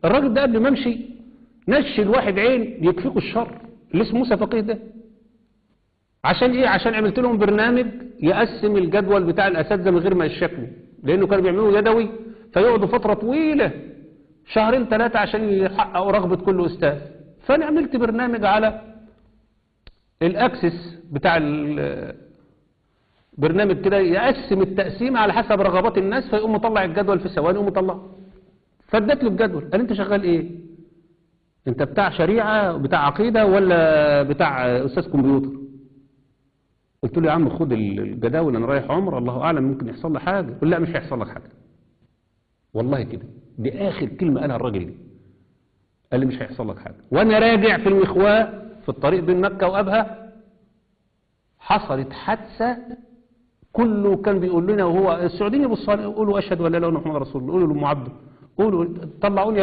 الراجل ده قبل ما امشي نشل واحد عين يكفيكوا الشر اللي اسمه موسى فقيه ده. عشان ايه؟ عشان عملت لهم برنامج يقسم الجدول بتاع الاساتذه من غير ما يشكلوا، لانه كانوا بيعملوه يدوي فيقعدوا فتره طويله شهرين ثلاثه عشان يحققوا رغبه كل استاذ. فانا عملت برنامج على الاكسس بتاع برنامج كده يقسم التقسيم على حسب رغبات الناس، فيقوم مطلع الجدول في ثواني ويقوم مطلعه. فاديت له الجدول، قال انت شغال ايه؟ انت بتاع شريعه بتاع عقيده ولا بتاع استاذ كمبيوتر؟ قلت له يا عم خد الجداول، انا رايح عمره الله اعلم ممكن يحصل لي حاجه. قال لا مش هيحصل لك حاجه والله كده. دي اخر كلمه قالها الراجل دي، قال لي مش هيحصل لك حاجه. وانا راجع في المخواء في الطريق بين مكه وابها حصلت حادثه، كله كان بيقول لنا، وهو السعوديين يبصوا يقولوا اشهد ولا لا اله الا الله محمد رسول الله، قولوا لام عبده، قولوا طلعوني